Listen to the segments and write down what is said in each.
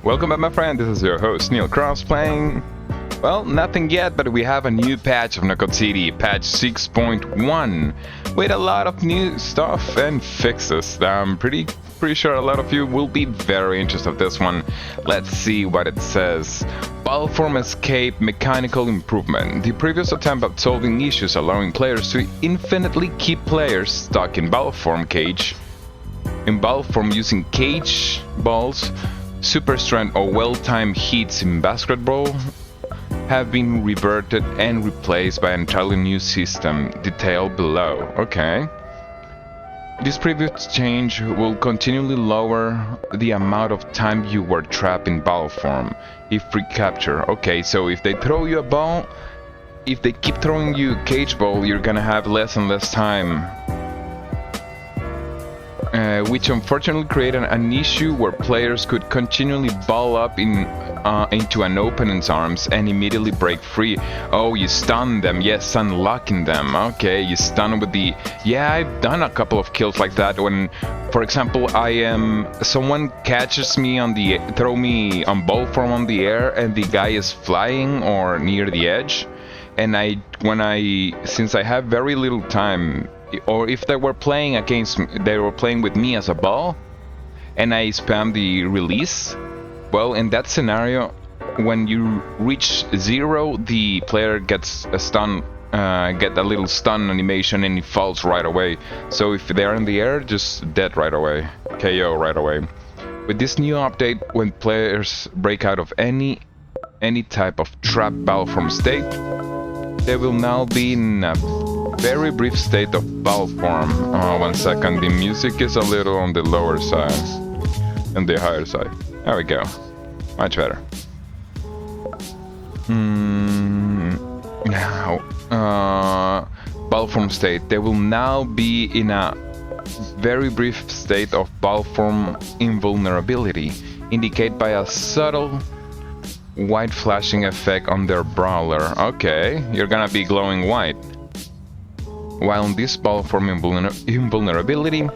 Welcome back, my friend. This is your host Neil Cross playing. Well, nothing yet, but we have a new patch of Knockout City, patch 6.1, with a lot of new stuff and fixes. I'm pretty sure a lot of you will be very interested in this one. Let's see what it says. Ballform escape mechanical improvement. The previous attempt at solving issues allowing players to infinitely keep players stuck in ballform using cage balls, super strength or well-timed hits in basketball have been reverted and replaced by an entirely new system, detailed below. Okay. This previous change will continually lower the amount of time you were trapped in ball form if recapture. Okay, so if they throw you a ball, if they keep throwing you a cage ball, you're gonna have less and less time. Which unfortunately created an issue where players could continually ball up into an opponent's arms and immediately break free. Oh, you stun them. Yes, unlocking them. Okay, you stun with the... Yeah, I've done a couple of kills like that when, for example, someone catches me on the... throw me on ball form on the air and the guy is flying or near the edge. And since I have very little time, or if they were playing with me as a ball, and I spam the release, well, in that scenario, when you reach 0, the player gets a stun, get a little stun animation, and he falls right away. So if they're in the air, just dead right away, KO right away. With this new update, when players break out of any type of trap ballform state, they will now be in a very brief state of ball form. 1 second, the music is a little on the lower side and the higher side. There we go, much better. Now, ball form state. They will now be in a very brief state of ball form invulnerability, indicated by a subtle white flashing effect on their brawler. Okay, you're gonna be glowing white. While in this ballform invulnerability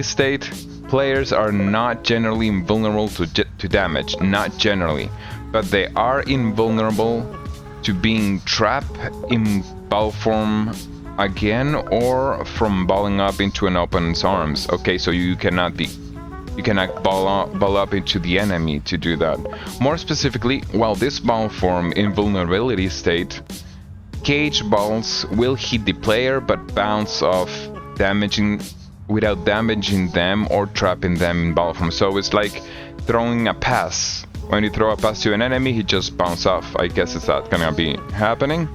state, players are not generally invulnerable to damage, not generally, but they are invulnerable to being trapped in ballform again or from balling up into an opponent's arms. Okay, so you cannot ball up into the enemy to do that. More specifically, while this ballform invulnerability state, cage balls will hit the player but bounce off, without damaging them or trapping them in ball form. So it's like throwing a pass. When you throw a pass to an enemy, he just bounces off. I guess it's that gonna be happening.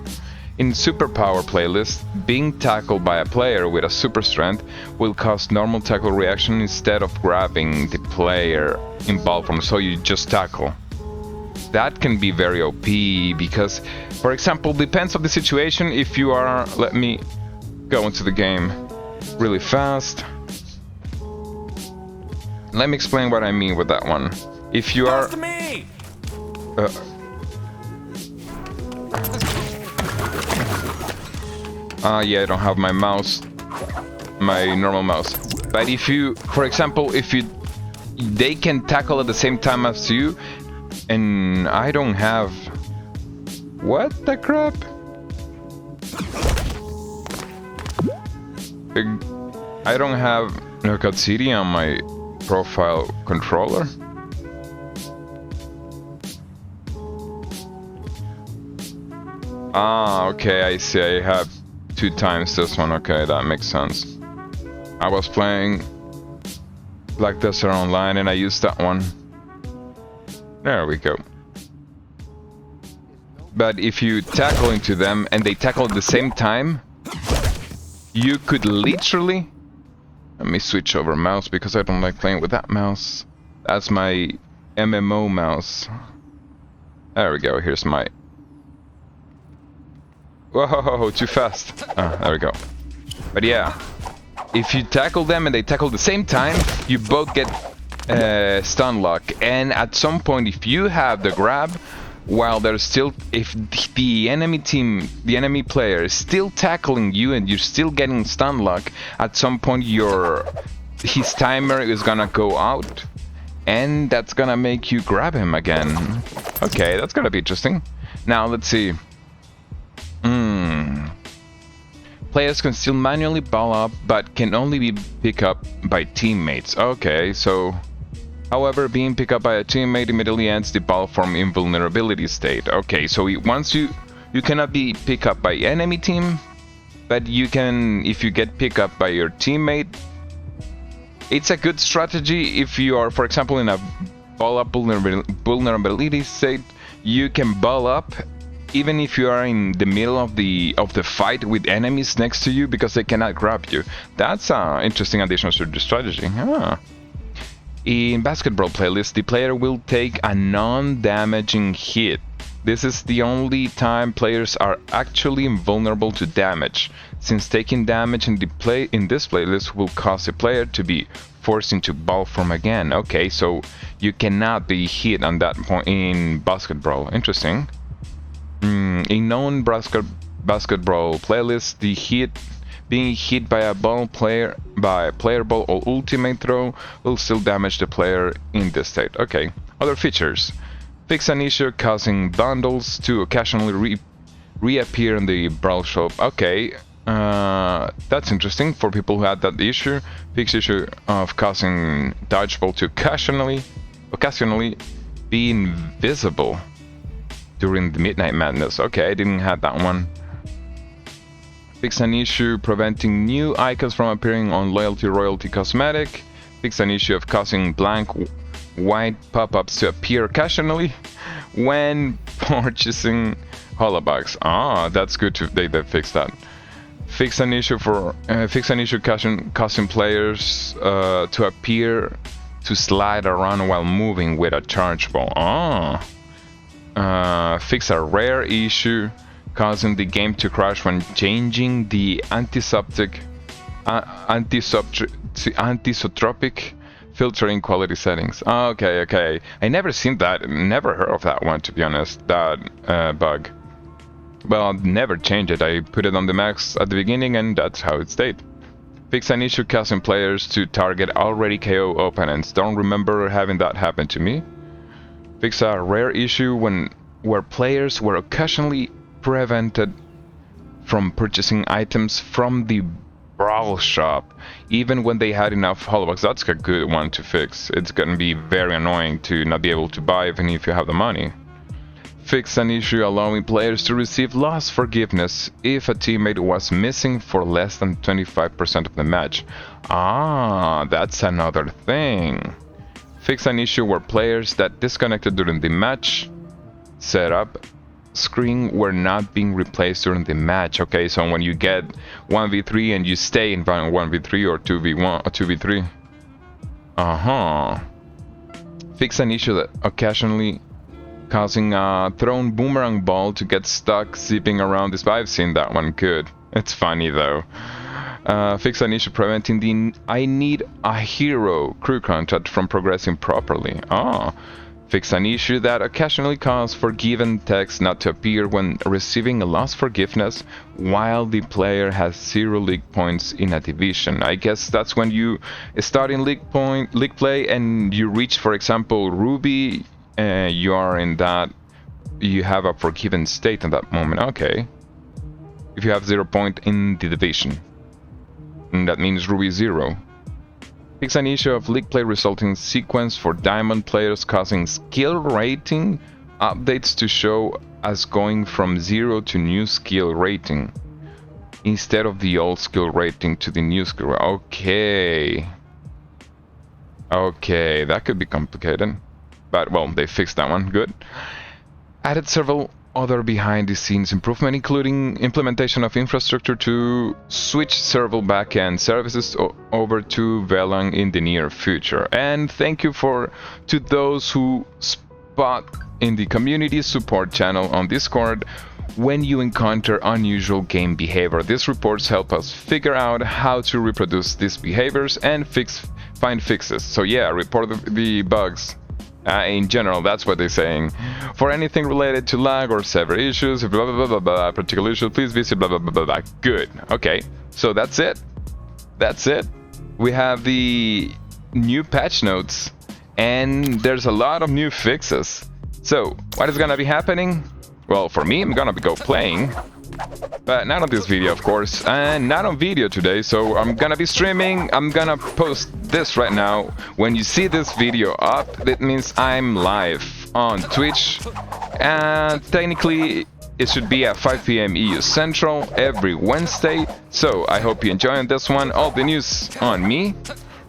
In superpower playlist, being tackled by a player with a super strength will cause normal tackle reaction instead of grabbing the player in ball form, so you just tackle. That can be very OP because, for example, depends on the situation. If you are, let me go into the game really fast. Let me explain what I mean with that one. If you are... yeah, I don't have my mouse, my normal mouse. But if you, for example, they can tackle at the same time as you, and I don't have... What the crap? I don't have Knockout City on my profile controller. Ah, okay, I see. I have 2 times this one. Okay, that makes sense. I was playing Black Desert Online and I used that one. There we go. But if you tackle into them and they tackle at the same time, you could literally... Let me switch over mouse because I don't like playing with that mouse. That's my MMO mouse. There we go, here's my... Whoa, too fast. Ah, there we go. But yeah, if you tackle them and they tackle at the same time, you both get stun lock. And at some point, if you have the grab, while there's still, if the enemy team, the enemy player is still tackling you and you're still getting stun lock, at some point your his timer is gonna go out, and that's gonna make you grab him again. Okay, that's gonna be interesting. Now let's see. Players can still manually ball up, but can only be picked up by teammates. Okay, so however, being picked up by a teammate immediately ends the ball from invulnerability state. Okay, so once you cannot be picked up by enemy team, but you can, if you get picked up by your teammate. It's a good strategy if you are, for example, in a ball up vulnerability state. You can ball up even if you are in the middle of the fight with enemies next to you, because they cannot grab you. That's an interesting addition to the strategy. In basketball playlist, the player will take a non-damaging hit. This is the only time players are actually invulnerable to damage, since taking damage in this playlist will cause the player to be forced into ball form again. Okay, so you cannot be hit on that point in basketball. Interesting. In non-basketball playlist, being hit by a ball player ball or ultimate throw will still damage the player in this state. Okay, other features. Fix an issue causing bundles to occasionally reappear in the brawl shop. Okay, that's interesting for people who had that issue. Fix issue of causing dodgeball to occasionally be invisible during the Midnight Madness. Okay, I didn't have that one. Fix an issue preventing new icons from appearing on Royalty Cosmetic. Fix an issue of causing blank white pop-ups to appear occasionally when purchasing holobugs. That's good to they fix that. Fix an issue causing players to appear to slide around while moving with a charge ball. Fix a rare issue causing the game to crash when changing the anisotropic filtering quality settings. Okay. I never seen that, never heard of that one, to be honest, that bug. Well, I'll never change it. I put it on the max at the beginning and that's how it stayed. Fix an issue causing players to target already KO opponents. Don't remember having that happen to me. Fix a rare issue where players were occasionally prevented from purchasing items from the brawl shop, even when they had enough holobugs. That's a good one to fix. It's gonna be very annoying to not be able to buy even if you have the money. Fix an issue allowing players to receive loss forgiveness if a teammate was missing for less than 25% of the match. That's another thing. Fix an issue where players that disconnected during the match setup screen were not being replaced during the match. Okay, so when you get 1v3 and you stay in 1v3 or 2v1 or 2v3. Fix an issue that occasionally causing a thrown boomerang ball to get stuck zipping around this. I've seen that one. Good. It's funny though. Fix an issue preventing the I need a hero crew contract from progressing properly. Fix an issue that occasionally causes forgiven text not to appear when receiving a lost forgiveness while the player has 0 league points in a division. I guess that's when you start in league play and you reach, for example, Ruby, you are in that, you have a forgiven state in that moment. Okay. If you have 0 point in the division, and that means Ruby 0. Fix an issue of league play resulting sequence for diamond players causing skill rating updates to show as going from 0 to new skill rating instead of the old skill rating to the new skill. Okay, that could be complicated, but well, they fixed that one. Good. Added several other behind-the-scenes improvement, including implementation of infrastructure to switch several backend services over to VLAN in the near future. And thank you to those who spot in the community support channel on Discord when you encounter unusual game behavior. These reports help us figure out how to reproduce these behaviors and find fixes. So yeah, report the bugs. In general, that's what they're saying. For anything related to lag or server issues, blah blah blah blah blah, particular issues, please visit blah blah blah blah blah. Good. Okay, so that's it. we have the new patch notes, and there's a lot of new fixes. So, what is gonna be happening? Well, for me, I'm gonna go playing, but not on this video, of course, and not on video today, so I'm gonna be streaming. I'm gonna post this right now. When you see this video up, that means I'm live on Twitch, and technically it should be at 5 p.m. EU Central every Wednesday, so I hope you enjoying this one. All the news on me.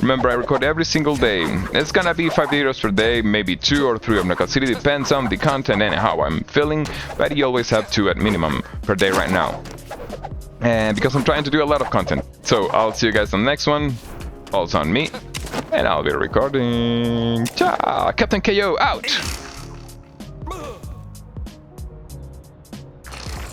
Remember, I record every single day. It's gonna be 5 videos per day, maybe 2 or 3 of Knockout City, depends on the content and how I'm feeling, but you always have 2 at minimum per day right now. And because I'm trying to do a lot of content. So I'll see you guys on the next one. Also on me. And I'll be recording. Ciao! Captain KO out!